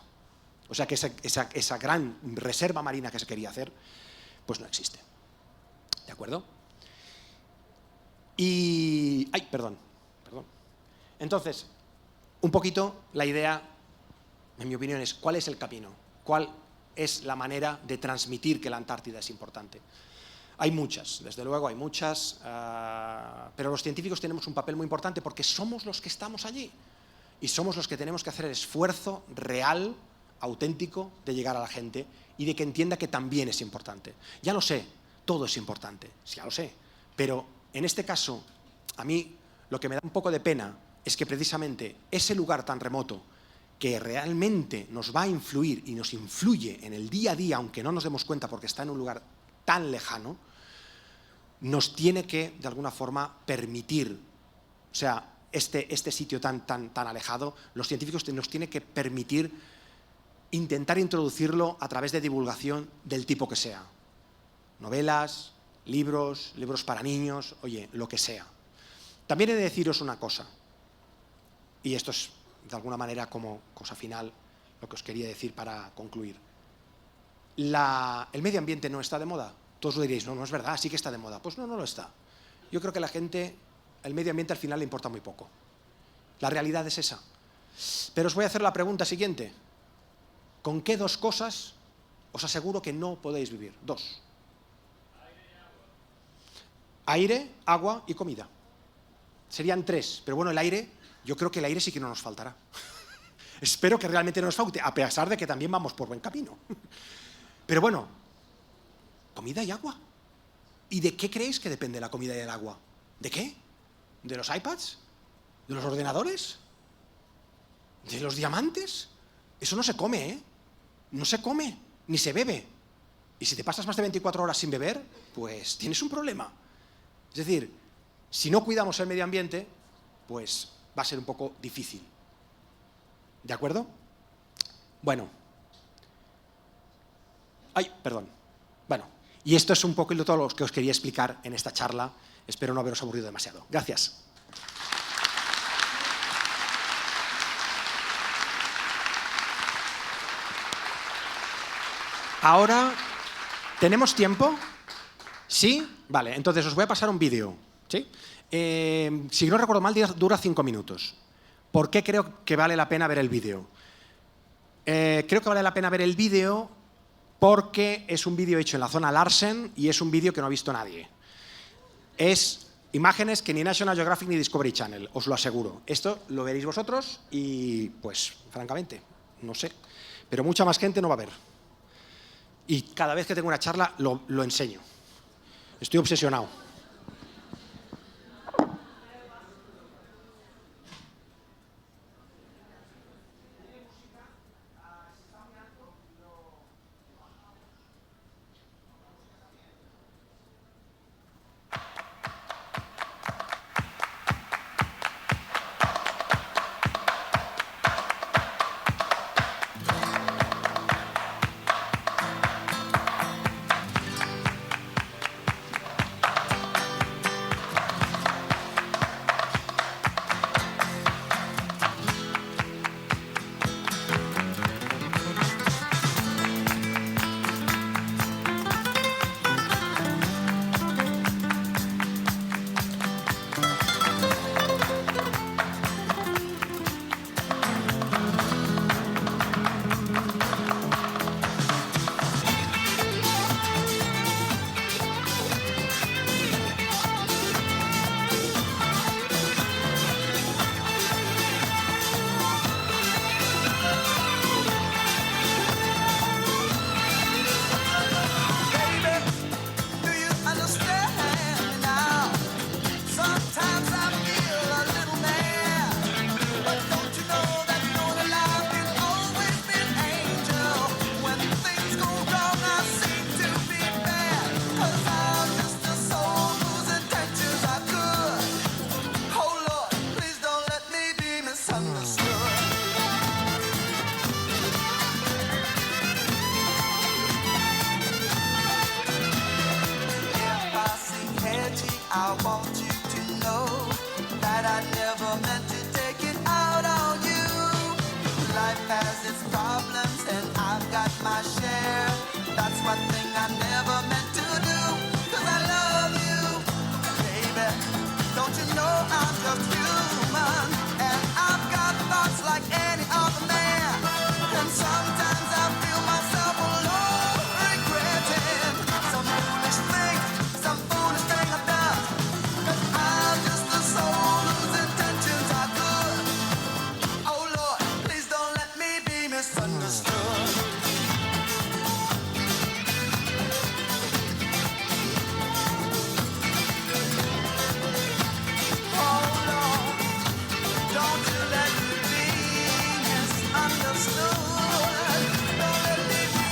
Speaker 1: O sea que esa gran reserva marina que se quería hacer, pues no existe. ¿De acuerdo? Y... ¡Ay, perdón! Entonces, un poquito la idea, en mi opinión, es ¿cuál es el camino? ¿Cuál es la manera de transmitir que la Antártida es importante? Hay muchas, desde luego hay muchas, pero los científicos tenemos un papel muy importante porque somos los que estamos allí y somos los que tenemos que hacer el esfuerzo real, auténtico, de llegar a la gente y de que entienda que también es importante. Ya lo sé, todo es importante, ya lo sé, pero en este caso, a mí lo que me da un poco de pena es que precisamente ese lugar tan remoto que realmente nos va a influir y nos influye en el día a día, aunque no nos demos cuenta porque está en un lugar tan lejano, nos tiene que, de alguna forma, permitir, o sea, este sitio tan alejado, los científicos nos tienen que permitir intentar introducirlo a través de divulgación del tipo que sea. Novelas, libros para niños, oye, lo que sea. También he de deciros una cosa, y esto es de alguna manera como cosa final lo que os quería decir para concluir. El medio ambiente no está de moda. Todos lo diréis, no es verdad, sí que está de moda. Pues no lo está. Yo creo que a la gente, el medio ambiente al final le importa muy poco. La realidad es esa. Pero os voy a hacer la pregunta siguiente. ¿Con qué dos cosas os aseguro que no podéis vivir? Dos. Aire, agua y comida. Serían tres, pero bueno, el aire, yo creo que el aire sí que no nos faltará. Espero que realmente no nos falte, a pesar de que también vamos por buen camino. Pero bueno, comida y agua. ¿Y de qué creéis que depende la comida y el agua? ¿De qué? ¿De los iPads? ¿De los ordenadores? ¿De los diamantes? Eso no se come, ¿eh? No se come, ni se bebe. Y si te pasas más de 24 horas sin beber, pues tienes un problema. Es decir, si no cuidamos el medio ambiente, pues va a ser un poco difícil. ¿De acuerdo? Bueno. Ay, perdón. Bueno, y esto es un poco todo lo que os quería explicar en esta charla. Espero no haberos aburrido demasiado. Gracias. Ahora, ¿tenemos tiempo? ¿Sí? Vale, entonces os voy a pasar un vídeo. ¿Sí? Si no recuerdo mal, dura 5 minutos. ¿Por qué creo que vale la pena ver el vídeo? Creo que vale la pena ver el vídeo porque es un vídeo hecho en la zona Larsen y es un vídeo que no ha visto nadie. Es imágenes que ni National Geographic ni Discovery Channel, os lo aseguro. Esto lo veréis vosotros y, pues, francamente, no sé. Pero mucha más gente no va a ver. Y cada vez que tengo una charla lo enseño. Estoy obsesionado.
Speaker 2: I want you to know that I never meant to take it out on you. Life has its problems and I've got my share. That's one thing I never meant to do, 'cause I love you, baby. Don't you know I'm just human, and I've got thoughts like any other man. And sometimes I feel myself alone, regretting some foolish thing I've done. 'Cause I'm just a soul whose intentions are good. Oh Lord, please don't let me be misunderstood. Oh Lord, don't you let me be misunderstood. Don't let me be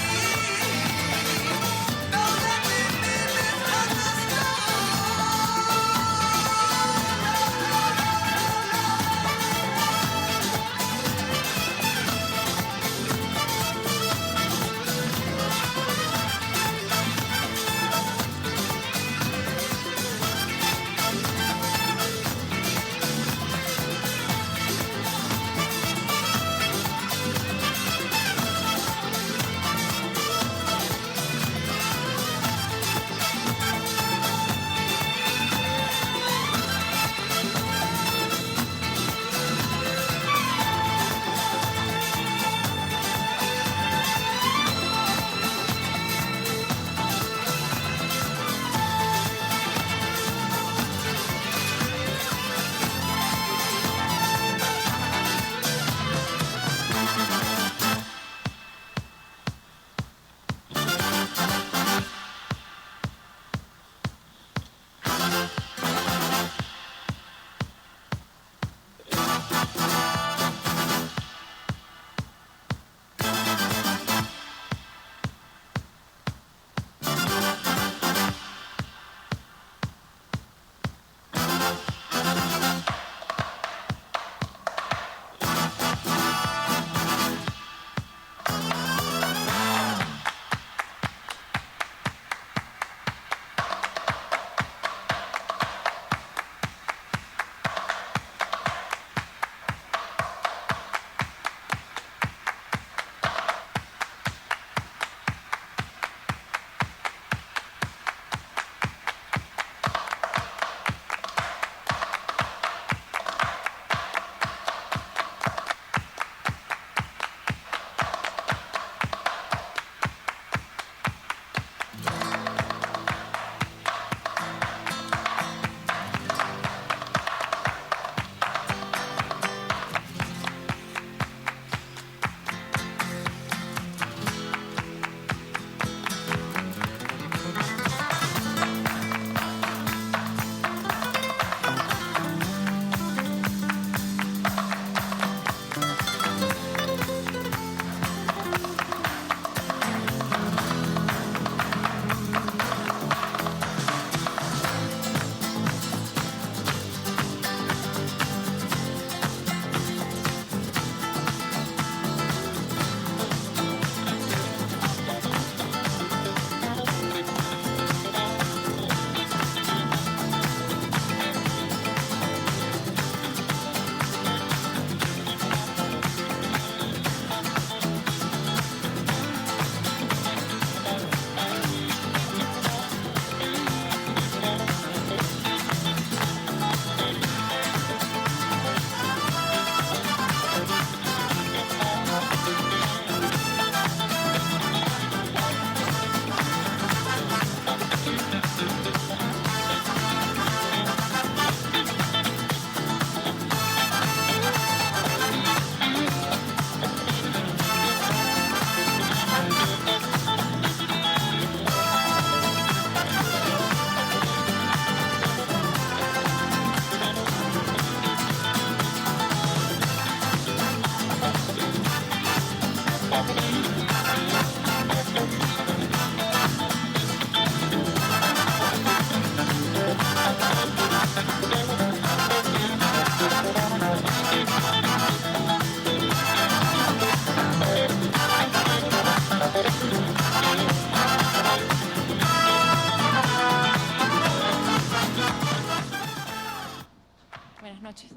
Speaker 3: noches.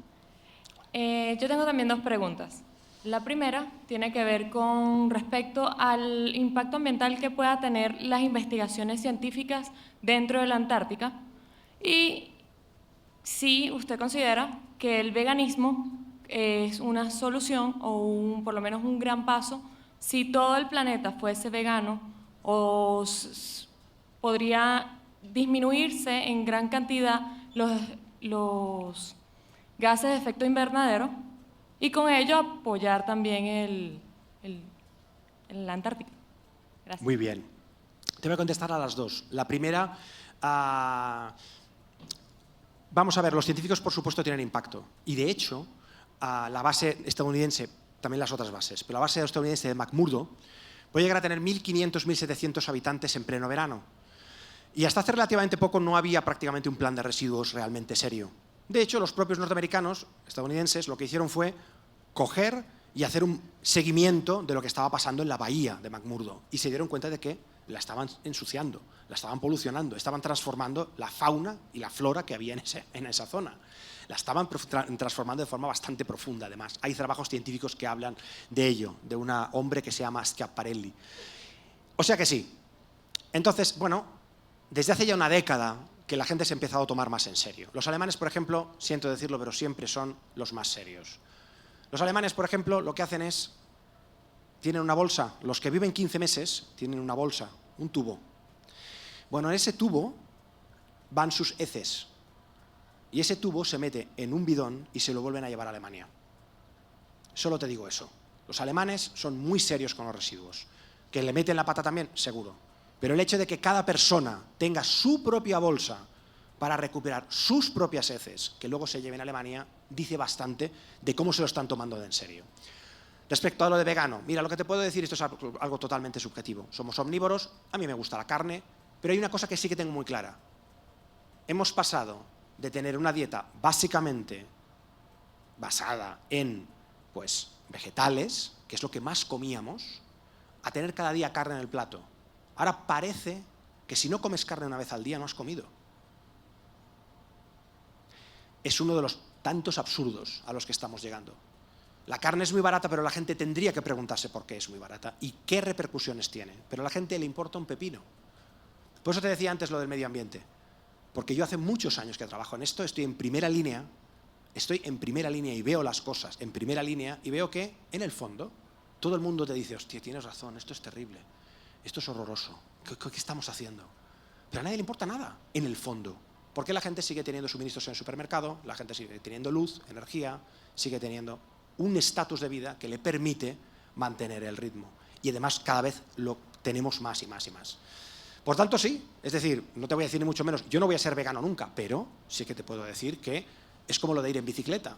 Speaker 3: Yo tengo también dos preguntas. La primera tiene que ver con respecto al impacto ambiental que pueda tener las investigaciones científicas dentro de la Antártica y si usted considera que el veganismo es una solución o por lo menos un gran paso si todo el planeta fuese vegano o podría disminuirse en gran cantidad los gases de efecto invernadero y con ello apoyar también la Antártica. Gracias.
Speaker 1: Muy bien. Te voy a contestar a las dos. La primera, vamos a ver, los científicos por supuesto tienen impacto y de hecho la base estadounidense, también las otras bases, pero la base estadounidense de McMurdo puede llegar a tener 1.500, 1.700 habitantes en pleno verano. Y hasta hace relativamente poco no había prácticamente un plan de residuos realmente serio. De hecho, los propios norteamericanos, estadounidenses, lo que hicieron fue coger y hacer un seguimiento de lo que estaba pasando en la bahía de McMurdo y se dieron cuenta de que la estaban ensuciando, la estaban polucionando, estaban transformando la fauna y la flora que había en esa zona. La estaban transformando de forma bastante profunda, además. Hay trabajos científicos que hablan de ello, de un hombre que se llama Schiaparelli. O sea que sí. Entonces, bueno, desde hace ya una década que la gente se ha empezado a tomar más en serio. Los alemanes, por ejemplo, siento decirlo, pero siempre son los más serios. Los alemanes, por ejemplo, lo que hacen es, tienen una bolsa, los que viven 15 meses tienen una bolsa, un tubo. Bueno, en ese tubo van sus heces y ese tubo se mete en un bidón y se lo vuelven a llevar a Alemania. Solo te digo eso. Los alemanes son muy serios con los residuos. ¿Que le meten la pata también? Seguro. Pero el hecho de que cada persona tenga su propia bolsa para recuperar sus propias heces, que luego se lleven a Alemania, dice bastante de cómo se lo están tomando de en serio. Respecto a lo de vegano, mira, lo que te puedo decir, esto es algo totalmente subjetivo. Somos omnívoros, a mí me gusta la carne, pero hay una cosa que sí que tengo muy clara. Hemos pasado de tener una dieta básicamente basada en pues, vegetales, que es lo que más comíamos, a tener cada día carne en el plato. Ahora parece que si no comes carne una vez al día no has comido. Es uno de los tantos absurdos a los que estamos llegando. La carne es muy barata, pero la gente tendría que preguntarse por qué es muy barata y qué repercusiones tiene. Pero a la gente le importa un pepino. Por eso te decía antes lo del medio ambiente. Porque yo hace muchos años que trabajo en esto, estoy en primera línea y veo las cosas en primera línea y veo que, en el fondo, todo el mundo te dice, hostia, tienes razón, esto es terrible, esto es horroroso, ¿qué estamos haciendo? Pero a nadie le importa nada, en el fondo. Porque la gente sigue teniendo suministros en el supermercado, la gente sigue teniendo luz, energía, sigue teniendo un estatus de vida que le permite mantener el ritmo. Y además cada vez lo tenemos más y más y más. Por tanto, sí, es decir, no te voy a decir ni mucho menos, yo no voy a ser vegano nunca, pero sí que te puedo decir que es como lo de ir en bicicleta.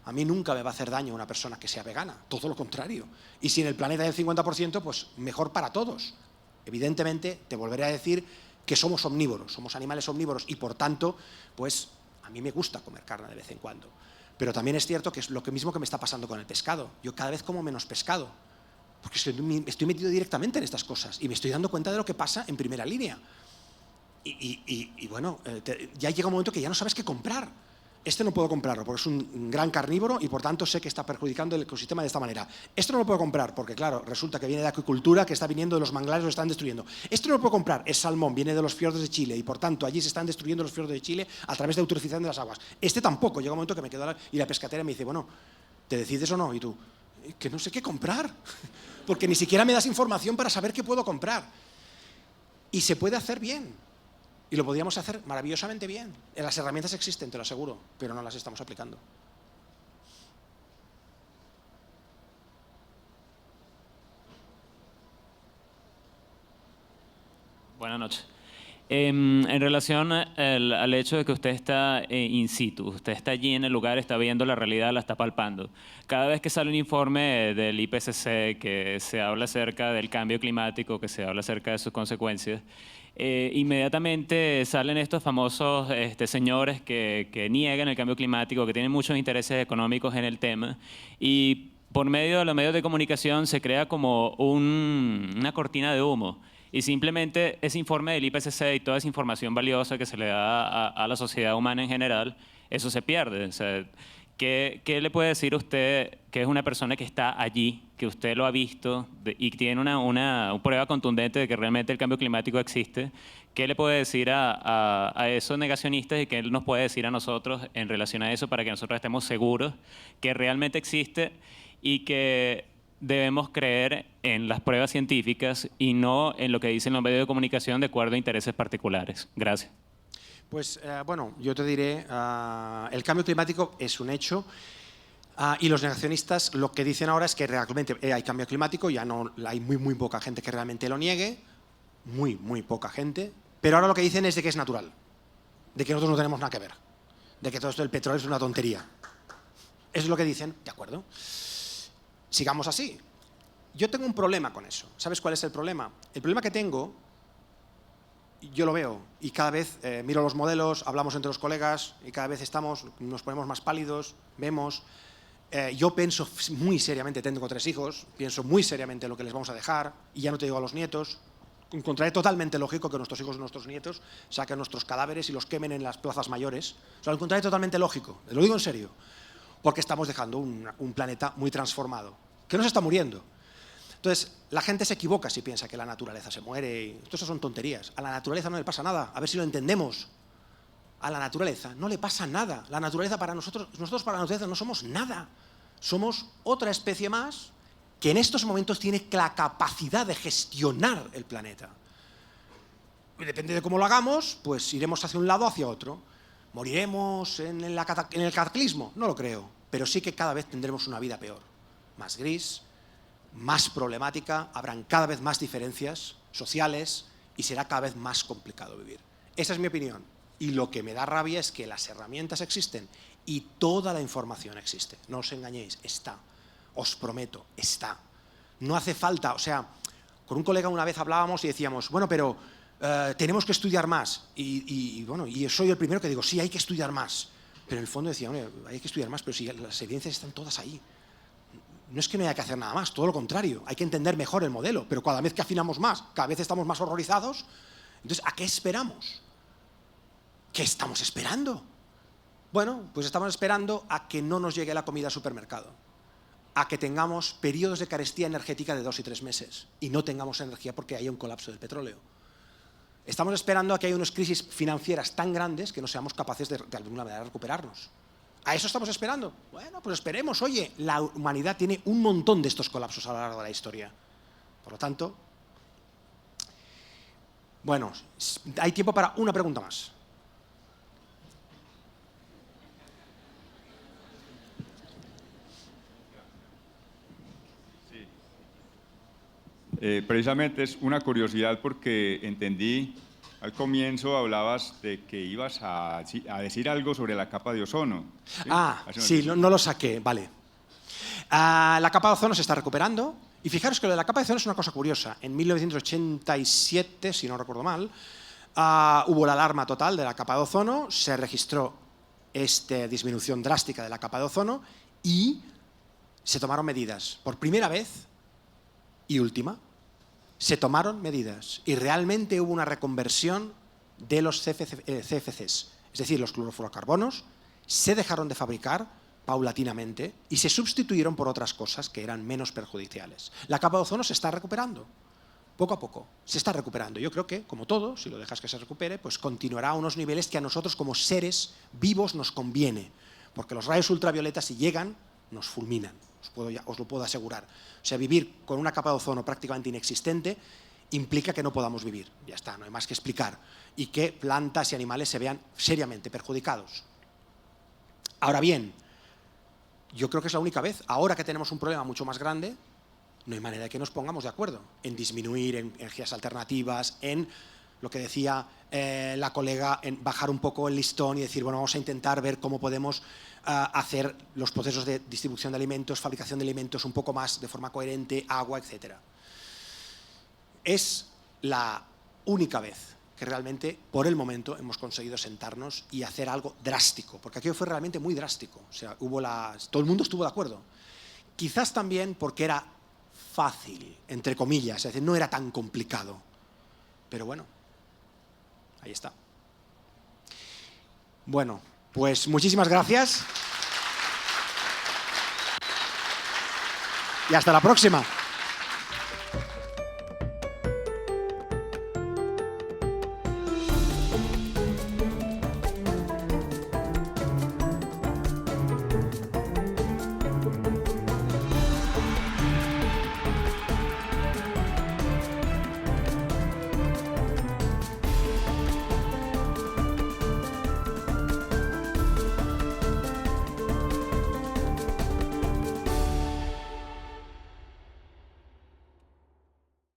Speaker 1: A mí nunca me va a hacer daño una persona que sea vegana, todo lo contrario. Y si en el planeta hay el 50%, pues mejor para todos. Evidentemente, te volveré a decir que somos omnívoros, somos animales omnívoros y por tanto, pues a mí me gusta comer carne de vez en cuando. Pero también es cierto que es lo mismo que me está pasando con el pescado. Yo cada vez como menos pescado, porque estoy metido directamente en estas cosas y me estoy dando cuenta de lo que pasa en primera línea. Y bueno, ya llega un momento que ya no sabes qué comprar. Este no puedo comprarlo porque es un gran carnívoro y por tanto sé que está perjudicando el ecosistema de esta manera. Esto no lo puedo comprar porque, claro, resulta que viene de acuicultura que está viniendo de los manglares, lo están destruyendo. Esto no lo puedo comprar, es salmón, viene de los fiordos de Chile y por tanto allí se están destruyendo los fiordos de Chile a través de eutrofización de las aguas. Este tampoco, llega un momento que me quedo y la pescatera me dice, bueno, ¿te decides o no? Y tú, que no sé qué comprar, porque ni siquiera me das información para saber qué puedo comprar. Y se puede hacer bien. Y lo podríamos hacer maravillosamente bien. Las herramientas existen, te lo aseguro, pero no las estamos aplicando.
Speaker 4: Buenas noches. En relación al hecho de que usted está in situ, usted está allí en el lugar, está viendo la realidad, la está palpando. Cada vez que sale un informe del IPCC que se habla acerca del cambio climático, que se habla acerca de sus consecuencias, inmediatamente salen estos famosos señores que niegan el cambio climático, que tienen muchos intereses económicos en el tema y por medio de los medios de comunicación se crea como una cortina de humo y simplemente ese informe del IPCC y toda esa información valiosa que se le da a la sociedad humana en general, eso se pierde. O sea, ¿qué le puede decir usted, que es una persona que está allí, que usted lo ha visto y tiene una prueba contundente de que realmente el cambio climático existe? ¿Qué le puede decir a esos negacionistas y qué él nos puede decir a nosotros en relación a eso para que nosotros estemos seguros que realmente existe y que debemos creer en las pruebas científicas y no en lo que dicen los medios de comunicación de acuerdo a intereses particulares? Gracias.
Speaker 1: Pues bueno, yo te diré, el cambio climático es un hecho y los negacionistas lo que dicen ahora es que realmente hay cambio climático, ya no hay muy poca gente que realmente lo niegue, muy poca gente, pero ahora lo que dicen es de que es natural, de que nosotros no tenemos nada que ver, de que todo esto del petróleo es una tontería. Eso es lo que dicen, ¿de acuerdo? Sigamos así. Yo tengo un problema con eso. ¿Sabes cuál es el problema? El problema que tengo, yo lo veo y cada vez miro los modelos, hablamos entre los colegas y cada vez nos ponemos más pálidos, vemos. Yo pienso muy seriamente, tengo 3 hijos, pienso muy seriamente en lo que les vamos a dejar y ya no te digo a los nietos. Encontraré totalmente lógico que nuestros hijos y nuestros nietos saquen nuestros cadáveres y los quemen en las plazas mayores. O sea, lo encontraré totalmente lógico, lo digo en serio, porque estamos dejando un planeta muy transformado, que no se está muriendo. Entonces, la gente se equivoca si piensa que la naturaleza se muere. Y todas esas son tonterías. A la naturaleza no le pasa nada. A ver si lo entendemos. A la naturaleza no le pasa nada. La naturaleza para nosotros para la naturaleza no somos nada. Somos otra especie más que en estos momentos tiene la capacidad de gestionar el planeta. Y depende de cómo lo hagamos, pues iremos hacia un lado o hacia otro. ¿Moriremos en el cataclismo? No lo creo. Pero sí que cada vez tendremos una vida peor. Más gris, más problemática, habrán cada vez más diferencias sociales y será cada vez más complicado vivir. Esa es mi opinión. Y lo que me da rabia es que las herramientas existen y toda la información existe. No os engañéis, está. Os prometo, está. No hace falta, o sea, con un colega una vez hablábamos y decíamos, bueno, pero tenemos que estudiar más. Y soy el primero que digo, sí, hay que estudiar más. Pero en el fondo decía, bueno, hay que estudiar más, pero si las evidencias están todas ahí. No es que no haya que hacer nada más, todo lo contrario. Hay que entender mejor el modelo, pero cada vez que afinamos más, cada vez estamos más horrorizados. Entonces, ¿a qué esperamos? ¿Qué estamos esperando? Bueno, pues estamos esperando a que no nos llegue la comida al supermercado, a que tengamos periodos de carestía energética de 2 y 3 meses y no tengamos energía porque haya un colapso del petróleo. Estamos esperando a que haya unas crisis financieras tan grandes que no seamos capaces de alguna manera recuperarnos. ¿A eso estamos esperando? Bueno, pues esperemos. Oye, la humanidad tiene un montón de estos colapsos a lo largo de la historia. Por lo tanto, bueno, hay tiempo para una pregunta más.
Speaker 5: Precisamente es una curiosidad porque entendí, al comienzo hablabas de que ibas a decir algo sobre la capa de ozono. ¿Sí?
Speaker 1: Sí, no lo saqué, vale. La capa de ozono se está recuperando y fijaros que lo de la capa de ozono es una cosa curiosa. En 1987, si no recuerdo mal, hubo la alarma total de la capa de ozono, se registró esta disminución drástica de la capa de ozono y se tomaron medidas. Por primera vez y última, se tomaron medidas y realmente hubo una reconversión de los CFCs, es decir, los clorofluorocarbonos, se dejaron de fabricar paulatinamente y se sustituyeron por otras cosas que eran menos perjudiciales. La capa de ozono se está recuperando, poco a poco, se está recuperando. Yo creo que, como todo, si lo dejas que se recupere, pues continuará a unos niveles que a nosotros como seres vivos nos conviene, porque los rayos ultravioletas, si llegan, nos fulminan. Os lo puedo asegurar. O sea, vivir con una capa de ozono prácticamente inexistente implica que no podamos vivir. Ya está, no hay más que explicar. Y que plantas y animales se vean seriamente perjudicados. Ahora bien, yo creo que es la única vez, ahora que tenemos un problema mucho más grande, no hay manera de que nos pongamos de acuerdo en disminuir, en energías alternativas, en lo que decía la colega, en bajar un poco el listón y decir, bueno, vamos a intentar ver cómo podemos hacer los procesos de distribución de alimentos, fabricación de alimentos un poco más de forma coherente, agua, etc. Es la única vez que realmente, por el momento, hemos conseguido sentarnos y hacer algo drástico, porque aquello fue realmente muy drástico. O sea, todo el mundo estuvo de acuerdo. Quizás también porque era fácil, entre comillas, es decir, no era tan complicado. Pero bueno, ahí está. Bueno, pues muchísimas gracias. y hasta la próxima.